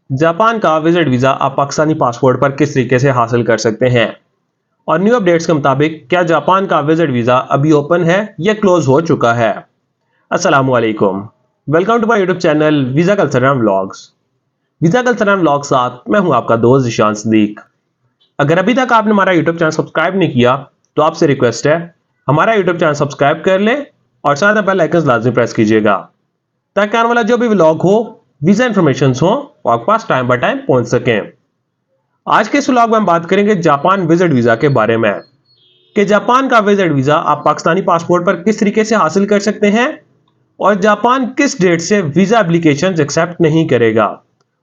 Japan का visit visa आप Pakistani passport पर किस तरीके से हासिल कर सकते हैं। और न्यू अपडेट्स के मुताबिक क्या जापान का विजिट वीजा अभी ओपन है या क्लोज हो चुका है। अस्सलाम वालेकुम, welcome to my YouTube channel visa cultural vlogs. Visa cultural vlog साथ मैं हूं आपका दोस्त ईशान सदीक। अगर अभी तक आपने हमारा यूट्यूब चैनल सब्सक्राइब नहीं किया तो आपसे रिक्वेस्ट है हमारा यूट्यूब चैनल सब्सक्राइब कर लें और साथ में बेल आइकन लाजमी प्रेस कीजिएगा ताकि आने वाला जो भी व्लॉग हो, वीजा इंफॉर्मेशन हो, वो आपके पास टाइम बाय टाइम पहुंच सके। आज के इस व्लॉग में हम बात करेंगे जापान विजिट वीजा के बारे में कि जापान का विजिट वीजा आप पाकिस्तानी पासपोर्ट पर किस तरीके से हासिल कर सकते हैं और जापान किस डेट से वीजा एप्लीकेशन एक्सेप्ट नहीं करेगा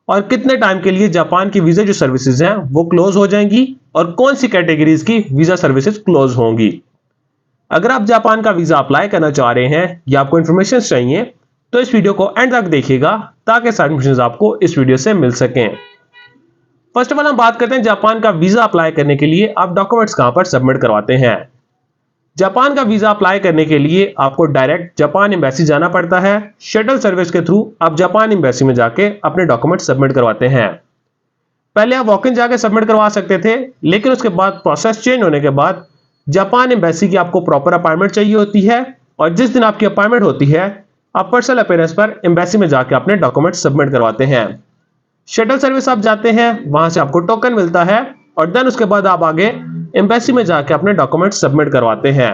और कितने टाइम के लिए जापान की वीजा जो सर्विसेज हैं वो क्लोज हो जाएंगी और कौन सी कैटेगरीज की वीजा सर्विसेज क्लोज होंगी। अगर आप जापान का वीजा अप्लाई करना चाह रहे हैं या आपको इन्फॉर्मेशन चाहिए तो इस वीडियो को एंड तक देखिएगा ताकि सारी इन्फॉर्मेशन आपको इस वीडियो से मिल सकें। फर्स्ट ऑफ ऑल हम बात करते हैं जापान का वीजा अप्लाई करने के लिए आप डॉक्यूमेंट्स कहां पर सबमिट करवाते हैं। जापान का वीजा अप्लाई करने के लिए आपको डायरेक्ट जापान एम्बेसी जाना पड़ता है। शटल सर्विस के थ्रू आप जापान एम्बेसी में जाके अपने डॉक्यूमेंट सबमिट करवाते हैं। पहले आप वॉक इन जाके सबमिट करवा सकते थे, लेकिन उसके बाद प्रोसेस चेंज होने के बाद जापान एम्बेसी की आपको प्रॉपर अपॉइंटमेंट चाहिए होती है और जिस दिन आपकी अपॉइंटमेंट होती है आप पर्सनल अपीयरेंस पर एम्बेसी में जाके अपने डॉक्यूमेंट सबमिट करवाते हैं। शटल सर्विस आप जाते हैं, वहां से आपको टोकन मिलता है और देन उसके बाद आप आगे एम्बेसी में जाके अपने डॉक्यूमेंट सबमिट करवाते हैं।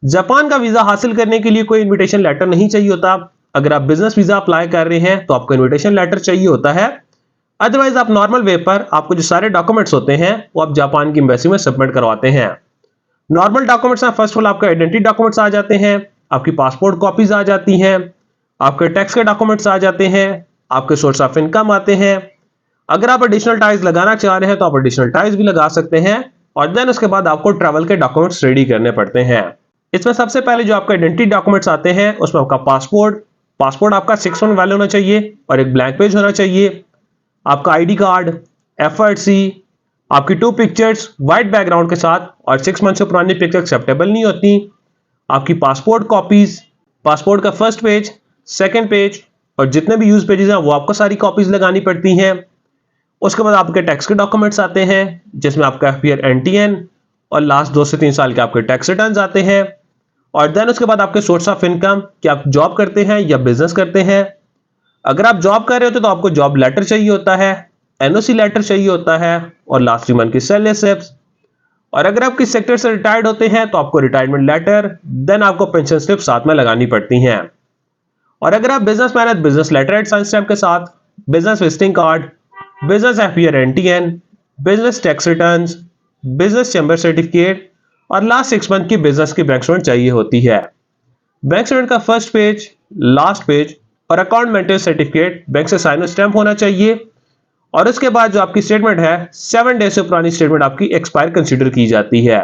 जापान का वीजा हासिल करने के लिए कोई इनविटेशन लेटर नहीं चाहिए होता। अगर आप बिजनेस वीजा अप्लाई कर रहे हैं तो आपको इनविटेशन लेटर चाहिए होता है। अदरवाइज आप नॉर्मल वे पर आपको जो सारे डॉक्यूमेंट्स होते हैं वो आप जापान की एम्बेसी में सबमिट करवाते हैं। नॉर्मल डॉक्यूमेंट्स में फर्स्ट ऑफ ऑल आपका आइडेंटिटी डॉक्यूमेंट्स आ जाते हैं, आपकी पासपोर्ट कॉपीज आ जाती हैं, आपके टैक्स के डॉक्यूमेंट्स आ जाते हैं, आपके सोर्स ऑफ इनकम आते हैं। अगर आप एडिशनल टाइज लगाना चाह रहे हैं तो आप एडिशनल टाइज भी लगा सकते हैं और देन उसके बाद आपको ट्रैवल के डॉक्यूमेंट्स रेडी करने पड़ते हैं। इसमें सबसे पहले जो आपका आइडेंटिटी डॉक्यूमेंट्स आते हैं उसमें आपका पासपोर्ट आपका 6 मंथ वैलिड होना चाहिए और एक ब्लैंक पेज होना चाहिए। आपका आईडी कार्ड, एफआरसी, आपकी 2 पिक्चर्स व्हाइट बैकग्राउंड के साथ और 6 मंथ से पुरानी पिक्चर एक्सेप्टेबल नहीं होती। आपकी पासपोर्ट कॉपीज, पासपोर्ट का फर्स्ट पेज, सेकंड पेज और जितने भी यूज पेजेस हैं वो आपको सारी कॉपीज लगानी पड़ती हैं। उसके बाद आपके टैक्स के डॉक्यूमेंट्स आते हैं जिसमें आपका एफपीआर, एनटीएन और लास्ट 2 से 3 साल के आपके टैक्स रिटर्न्स आते हैं। और देन उसके बाद आपके सोर्स ऑफ इनकम कि आप जॉब करते हैं या बिजनेस करते हैं। अगर आप जॉब कर रहे होते तो आपको जॉब लेटर चाहिए होता है, एनओसी लेटर चाहिए होता है और लास्ट 3 मंथ की सैलरी स्लिप्स। और अगर आप किस सेक्टर से रिटायर्ड होते हैं तो आपको रिटायरमेंट लेटर, देन आपको पेंशन स्लिप साथ में लगानी पड़ती हैं। और अगर आप बिजनेसमैन है, business letter at sign stamp के साथ, business visiting card, business FPR, NTN, business tax returns, business chamber certificate और लास्ट 6 मंथ की बिजनेस की बैंक स्टेटमेंट चाहिए होती है। बैंक स्टेटमेंट का फर्स्ट पेज, लास्ट पेज और अकाउंट मेंटेनेंस सर्टिफिकेट बैंक से साइन और स्टैम्प होना चाहिए। और उसके बाद जो आपकी स्टेटमेंट है 7 डेज से पुरानी स्टेटमेंट आपकी एक्सपायर कंसीडर की जाती है।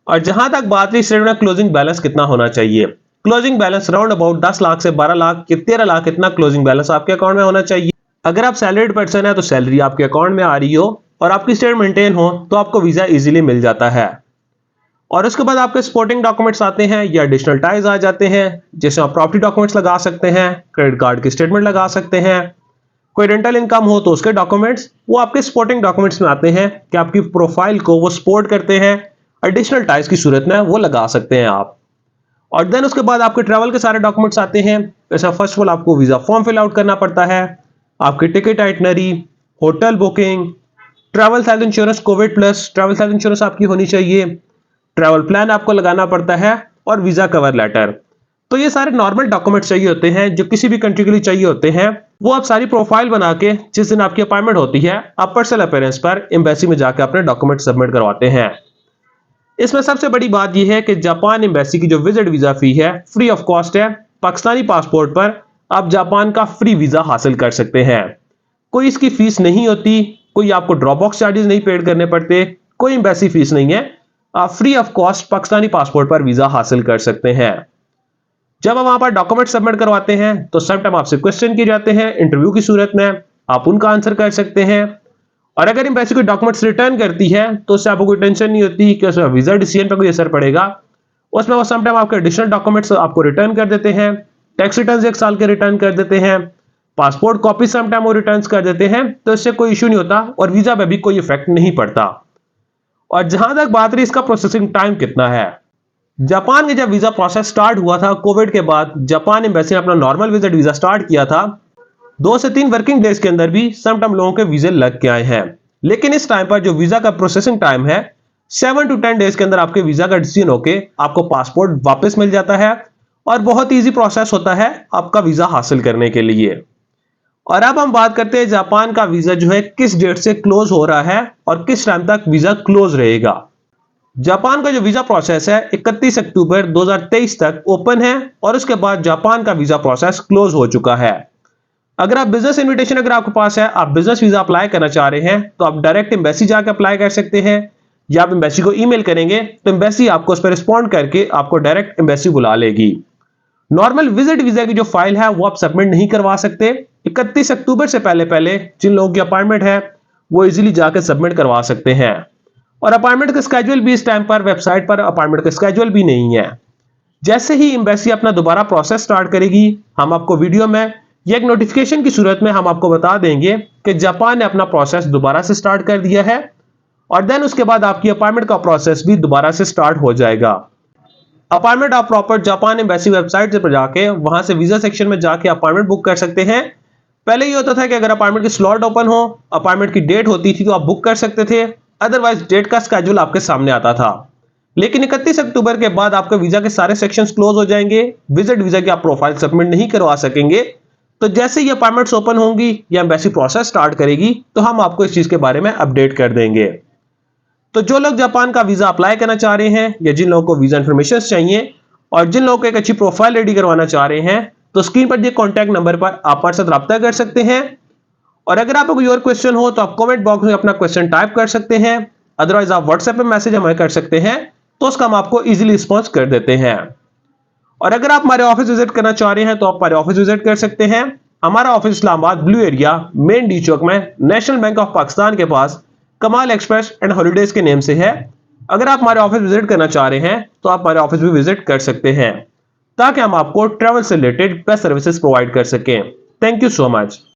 और जहां तक बात रही स्टेटमेंट क्लोजिंग बैलेंस कितना होना चाहिए, closing balance round about 10 lakh से 12 लाख या 13 लाख इतना क्लोजिंग बैलेंस आपके अकाउंट में होना चाहिए। अगर आप सैलरीड पर्सन है तो सैलरी आपके अकाउंट में आ रही हो और आपकी स्टेट मेंटेन हो तो आपको वीजा इजीली मिल जाता है। और उसके बाद आपके सपोर्टिंग डॉक्यूमेंट्स आते हैं या एडिशनल टाइज आ जाते हैं, जैसे आप प्रॉपर्टी डॉक्यूमेंट्स लगा सकते हैं, क्रेडिट कार्ड की स्टेटमेंट लगा सकते हैं, कोई रेंटल इनकम हो तो उसके डॉक्यूमेंट्स वो आपके सपोर्टिंग डॉक्यूमेंट्स में आते हैं कि आपकी प्रोफाइल को वो सपोर्ट करते हैं। एडिशनल टाइज की सूरत में वो लगा सकते हैं आप। और देन उसके बाद आपके ट्रैवल के सारे डॉक्यूमेंट्स आते हैं। जैसे फर्स्ट ऑफ ऑल आपको वीजा फॉर्म फिल आउट करना पड़ता है, आपकी ticket itinerary, hotel booking, travel health insurance, Covid plus travel health insurance आपकी होनी चाहिए, ट्रैवल प्लान आपको लगाना पड़ता है और वीजा कवर लेटर। तो ये सारे नॉर्मल डॉक्यूमेंट्स चाहिए होते हैं जो किसी भी कंट्री के लिए चाहिए होते हैं। वो आप सारी प्रोफाइल बना के जिस दिन आपकी अपॉइंटमेंट होती है आप पर्सनल अपीयरेंस पर एम्बेसी में जाकर अपने डॉक्यूमेंट सबमिट करवाते हैं। इसमें सबसे बड़ी बात यह है कि जापान एम्बेसी की जो विजिट वीजा फी है फ्री ऑफ कॉस्ट है। पाकिस्तानी पासपोर्ट पर आप जापान का फ्री वीजा हासिल कर सकते हैं, कोई इसकी फीस नहीं होती, कोई आपको ड्रॉप बॉक्स चार्जेस नहीं पेड करने पड़ते, कोई एम्बेसी फीस नहीं है। आप free of cost Pakistani passport पर वीजा हासिल कर सकते हैं। जब आप वहां पर डॉक्यूमेंट सबमिट करवाते हैं तो सब टाइम आपसे क्वेश्चन किए जाते हैं इंटरव्यू की सूरत में, आप उनका आंसर कर सकते हैं। और अगर एम्बेसी कोई डॉक्यूमेंट्स रिटर्न करती है तो उससे आपको कोई टेंशन नहीं होती कि उसमें वीजा डिसीजन पर कोई असर पड़ेगा। उसमें वो समटाइम आपके एडिशनल डॉक्यूमेंट्स आपको रिटर्न कर देते हैं, टैक्स रिटर्न 1 साल के रिटर्न कर देते हैं, पासपोर्ट कॉपी सम टाइम वो रिटर्न कर देते हैं, तो इससे कोई इश्यू नहीं होता और वीजा पे भी कोई इफेक्ट नहीं पड़ता। और जहां तक बात रही इसका प्रोसेसिंग टाइम कितना है, जापान के जब वीजा प्रोसेस स्टार्ट हुआ था कोविड के बाद, जापान एम्बेसी ने अपना नॉर्मल विजिट वीजा स्टार्ट किया था। 2 से 3 वर्किंग डेज के अंदर भी सम टाइम लोगों के वीजे लग के आए हैं। लेकिन इस टाइम पर जो वीजा का प्रोसेसिंग टाइम है 7 to 10 डेज के अंदर आपके वीजा का डिसीजन होके आपको पासपोर्ट वापस मिल जाता है और बहुत ईजी प्रोसेस होता है आपका वीजा हासिल करने के लिए। और अब हम बात करते हैं जापान का वीजा जो है किस डेट से क्लोज हो रहा है और किस टाइम तक वीजा क्लोज रहेगा। जापान का जो वीजा प्रोसेस है 31 अक्टूबर 2023 तक ओपन है और उसके बाद जापान का वीजा प्रोसेस क्लोज हो चुका है। अगर आप बिजनेस इनविटेशन अगर आपके पास है, आप बिजनेस वीजा अप्लाई करना चाह रहे हैं, तो आप डायरेक्ट एम्बेसी जाकर अप्लाई कर सकते हैं या आप एम्बेसी को ईमेल करेंगे तो एम्बेसी आपको उस पर रिस्पॉन्ड करके आपको डायरेक्ट एम्बेसी बुला लेगी। नॉर्मल विजिट वीजा की जो फाइल है वो आप सबमिट नहीं करवा सकते। 31 अक्टूबर से पहले पहले जिन लोगों की अपॉइंटमेंट है वो इजीली जाकर सबमिट करवा सकते हैं। और अपॉइंटमेंट का स्केड्यूल भी इस टाइम पर वेबसाइट पर अपॉइंटमेंट का स्केड्यूल भी नहीं है। जैसे ही एम्बेसी अपना दोबारा प्रोसेस स्टार्ट करेगी, हम आपको वीडियो में या एक नोटिफिकेशन की सूरत में हम आपको बता देंगे कि जापान ने अपना प्रोसेस दोबारा से स्टार्ट कर दिया है और देन उसके बाद आपकी अपॉइंटमेंट का प्रोसेस भी दोबारा से स्टार्ट हो जाएगा। अपॉइंटमेंट आप प्रॉपर जापान एम्बेसी वेबसाइट से जाके वहां से वीजा सेक्शन में जाके अपॉइंटमेंट बुक कर सकते हैं। पहले ये होता था कि अगर अपॉइंटमेंट की स्लॉट ओपन हो, अपॉइंटमेंट की डेट होती थी तो आप बुक कर सकते थे, अदरवाइज डेट का स्केड्यूल आपके सामने आता था। लेकिन 31 अक्टूबर के बाद आपके वीजा के सारे सेक्शंस क्लोज हो जाएंगे, विजिट वीजा की आप प्रोफाइल सबमिट नहीं करवा सकेंगे। तो जैसे ही अपॉइंटमेंट्स ओपन होंगी या एम्बेसी प्रोसेस स्टार्ट करेगी तो हम आपको इस चीज के बारे में अपडेट कर देंगे। तो जो लोग जापान का वीजा अप्लाई करना चाह रहे हैं या जिन लोगों को वीजा इंफॉर्मेशन चाहिए और जिन लोगों को एक अच्छी प्रोफाइल रेडी करवाना चाह रहे हैं, तो स्क्रीन पर दिए कॉन्टैक्ट नंबर पर आप हमारे साथ रब्ता कर सकते हैं। और अगर आपको कोई और क्वेश्चन हो तो आप कमेंट बॉक्स में अपना क्वेश्चन टाइप कर सकते हैं, अदरवाइज आप व्हाट्सएप पे मैसेज हमें कर सकते हैं, तो उसका हम आपको इजीली रिस्पॉन्स कर देते हैं। और अगर आप हमारे ऑफिस विजिट करना चाह रहे हैं तो आप हमारे ऑफिस विजिट कर सकते हैं। हमारा office Islamabad blue area main D Chowk में नेशनल बैंक ऑफ पाकिस्तान के पास कमाल एक्सप्रेस एंड हॉलीडेज के नेम से है। अगर आप हमारे ऑफिस विजिट करना चाह रहे हैं तो आप हमारे ऑफिस भी विजिट कर सकते हैं ताकि हम आपको ट्रैवल से रिलेटेड बेस्ट सर्विसेज प्रोवाइड कर सकें। Thank you so much.